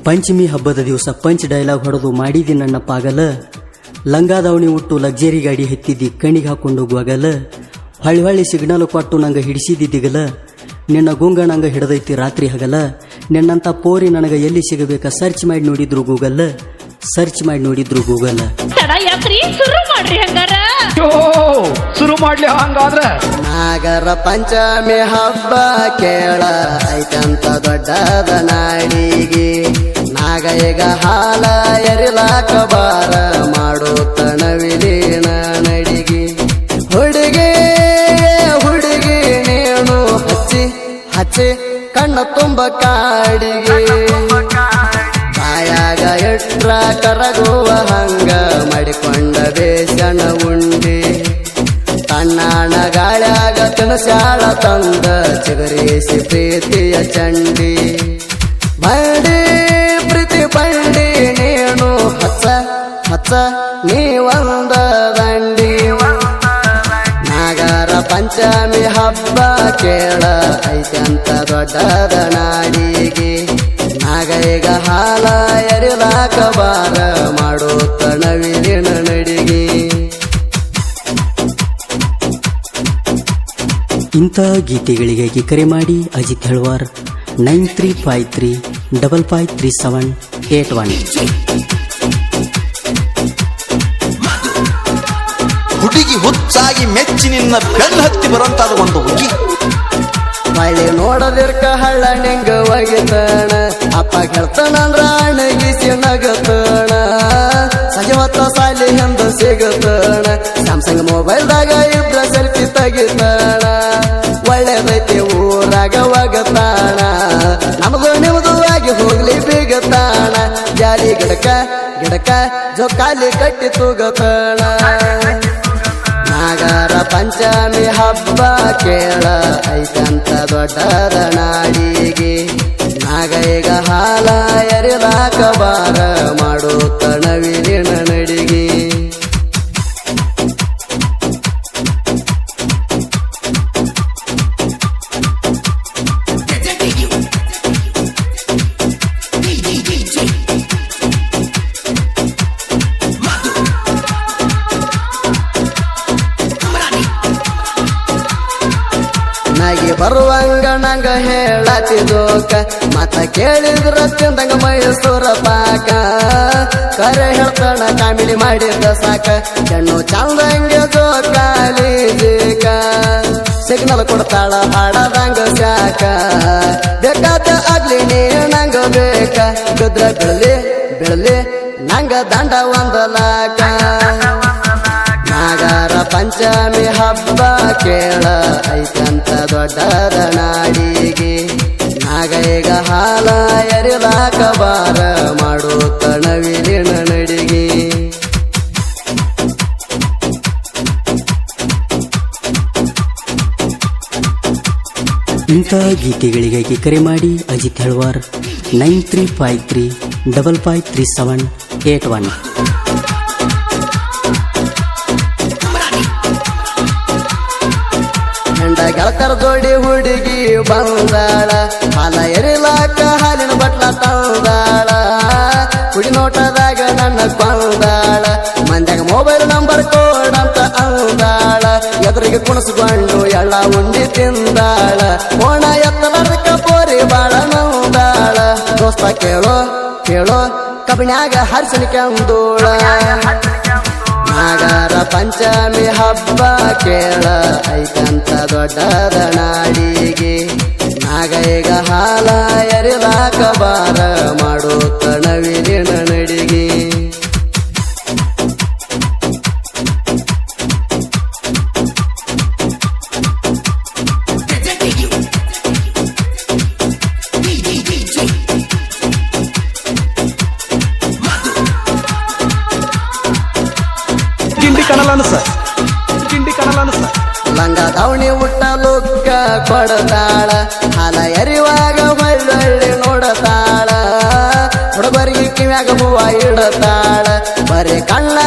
ಪಂಚಮಿ ಹಬ್ಬದ ದಿವಸ punch dialogue ಹೊಡೆದು ಮಾಡಿದಿ ನನ್ನ ಪಾಗಲ, ಲಂಗಾದವಣಿ ಉಟ್ಟು ಲಗ್ಜರಿ ಗಾಡಿ ಹತ್ತಿದ್ದಿ ಕಣಿಗೆ ಹಾಕೊಂಡು ಗ್ವಾಗಲ, ಹೊಳ್ಳಿ ಸಿಗ್ನಲ್ ಕೊಟ್ಟು ನಂಗೆ ಹಿಡಿಸಿದಿ ದಿಗಲ, ನಿನ್ನ ಗುಂಗ ನಂಗೆ ಹಿಡದೈತಿ ರಾತ್ರಿ ಹಗಲ, ನಿನ್ನಂತ ಪೋರಿ ನನಗೆ ಎಲ್ಲಿ ಸಿಗಬೇಕ ಸರ್ಚ್ ಮಾಡಿ ನೋಡಿದ್ರು ಗೂಗಲ್, ಸರ್ಚ್ ಮಾಡಿ ನೋಡಿದ್ರು ಗೂಗಲ್. ಶುರು ಮಾಡ್ಲಿ ಹಂಗಾದ್ರ ನಾಗರ ಪಂಚಮಿ ಹಬ್ಬ ಕೇಳ ಐತಂತ ದೊಡ್ಡದ ನಾಡಿಗೆ, ನಾಗ ಈಗ ಹಾಲ ಎರಿಲಾಕ ಬಾರ ಮಾಡುತ್ತಣ ವಿಲೀನ ನಡಿಗೆ. ಹುಡುಗಿ ಹುಡುಗಿ ನೀನು ಹಚ್ಚಿ ಹಚ್ಚಿ ಕಣ್ಣ ತುಂಬ ಕಾಡಿಗೆ, ಬಾಯಾಗ ಇಟ್ರ ಕರಗುವ ಹಂಗ ಮಾಡಿಕೊಂಡ ಬೇಸಣ ಉಂಡಿ, ತಣ್ಣಾಣ ಗಾಳ್ಯಾಗ ತಿನಸಾಳ ತಂದ ಚಿಗರಿಸಿ ಪ್ರೀತಿಯ ಚಂಡಿ. ಬಂಡಿ ಪ್ರೀತಿ ಬಂಡಿ ನೀನು ಹಚ್ಚ ಹಚ್ಚ ನೀವಂದ ದಂಡಿ. ನಾಗರ ಪಂಚಮಿ ಹಬ್ಬ ಕೇಳ ಐತಂತ ದೊಡ್ಡದ ನಾಡಿಗೆ, ನಾಗ ಈಗ ಹಾಲ ಎರಿಲಾಕ ಬಾರ ಮಾಡುತ್ತಣ ವಿಲೀನ ನಡಿಗೆ. ಇಂಥ ಗೀತೆಗಳಿಗಾಗಿ ಕರೆ ಮಾಡಿ ಅಜಿತ್ ಹೆಳ್ವಾರ್ 9353553781. ಹುಡುಗಿ ಹುಚ್ಚಾಗಿ ಮೆಚ್ಚಿ ನಿನ್ನ ಬೆನ್ನ ಹತ್ತಿ ಬರುವಂತಾದ ಒಂದು ಹುಡುಗಿ, ಮಳೆ ನೋಡದಿರ್ಕ ಹಳ್ಳ ನಿಂಗ ಒಗಿತಣ, ಅಪ್ಪ ಗೆಳ್ತನಂದ್ರ ಅಣಗಿಸಿ ನಗತಣ, ಸಂಜೆ ಹೊತ್ತ ಸಾಲಿ ಹಿಂದ ಸಿಗತಣ, ಸ್ಯಾಮ್ಸಂಗ್ ಮೊಬೈಲ್ದಾಗ ಇಬ್ರ ಸೆಲ್ಫಿ ತೆಗಿತಣ, ಒಳ್ಳೆದೈತಿ ಊರಾಗ ಒಗತಾಣ, ನಮ್ದು ನಿಮ್ದು ಆಗಿ ಹೋಗ್ಲಿ ಬಿಗತಾಣ, ಜಾಲಿ ಗಿಡಕ ಗಿಡಕ ಜೋಕಾಲಿ ಕಟ್ಟಿ ತೂಗತಣ. ನಾಗರ ಪಂಚಮಿ ಹಬ್ಬ ಕೇಳ ಐತಂತ ದೊಡ್ಡದ ನಾಡಿಗೆ, ನಾಗ ಈಗ ಹಾಲ ಎರಿಲಾಕ ಬಾರ ಮಾಡುತ್ತಣ ವಿಲೀನ ನಡಿಗೆ. ನಗಿ ಬರುವಂಗ ನಂಗ ಹೇಳತಿದೋಕ, ಮತ ಕೇಳಿದ್ರ ತಿಂದಂಗ ಮೈಸೂರ ಪಾಕ, ಕರೆ ಹೇಳ್ತಾನ ಕಾಮಿಡಿ ಮಾಡಿದ ಸಾಕ, ಹೆಣ್ಣು ಚಂದಂಗೆ ಜೋಕಾಲಿ ಜೀಕ, ಸಿಗ್ನಲ್ ಕೊಡ್ತಾಳ ಹಾಡದಂಗ ಸಾಕ, ಬೇಕಾದ ಆಗ್ಲಿ ನೀ ನಂಗ ಬೇಕ, ಬಿದ್ರ ಬೆಳಲಿ ಬೆಳಲಿ ನಂಗ ದಂಡ ಒಂದಲಾಕ. ನಾಗರ ಪಂಚಮಿ ಹಬ್ಬ ಕೇಳ ಐತಂತ ದೊಡ್ಡದ ನಾಡಿಗೆ, ನಾಗ ಈಗ ಹಾಲ ಎರಿಲಾಕ ಬಾರ ಮಾಡುತ್ತಣ ವಿಲೀನ ನಡಿಗೆ. ಇಂಥ ಗೀತೆಗಳಿಗಾಗಿ ಕರೆ ಮಾಡಿ ಅಜಿತ್ ಹೆಳ್ವಾರ್ 9353553781. ಹೆಂಡ ಗೆಳತರ ಜೋಡಿ ಹುಡುಗಿ ಬಂದಾಳ, ಹಾಲ ಎರಿಲಾಕ ಹಾಲಿನ ಬಟ್ಲ ತಂದಾಳ, ಕುಡಿ ನೋಟದಾಗ ನನ್ನ ಕೊಂದಾಳ, ಮಂದ್ಯಾಗ ಮೊಬೈಲ್ ನಂಬರ್ ಕೊಡಂತ ಅಂದಾಳ, ಎದುರಿಗೆ ಕುಣಿಸ್ಕೊಂಡು ಎಳ್ಳ ಉಂಡಿ ತಿಂದಾಳ, ಕೋಣ ಎತ್ತಲರ್ಕ ಪೋರಿ ಬಾಳ ನಂದಾಳ, ದೋಸ್ತ ಕೇಳೋ ಕೇಳೋ ಕಬಿನ್ಯಾಗ ಹರಿಸಲಿಕೆಂದೋಳ. ನಾಗರ ಪಂಚಮಿ ಹಬ್ಬ ಕೇಳ ಐತಂತ ದೊಡ್ಡದ ನಾಡಿಗೆ, ನಾಗ ಈಗ ಹಾಲ ಎರಿಲಾಕ ಬಾರ ಮಾಡುತ್ತಣ ವಿಲೀನ ನಡಿಗೆ. ಲಂಗ ದಾವಣಿ ಉಟ್ಟ ಲುಕ್ಕ ಕೊಡತಾಳ, ಹಾಲ ಎರಿವಾಗ ಒಳ್ಳೊಳ್ಳಿ ನೋಡತಾಳ, ಹುಡುಗರಿಗೆ ಕಿವ್ಯಾಗ ಹೂವ ಇಡತಾಳ, ಬರೀ ಕಣ್ಣ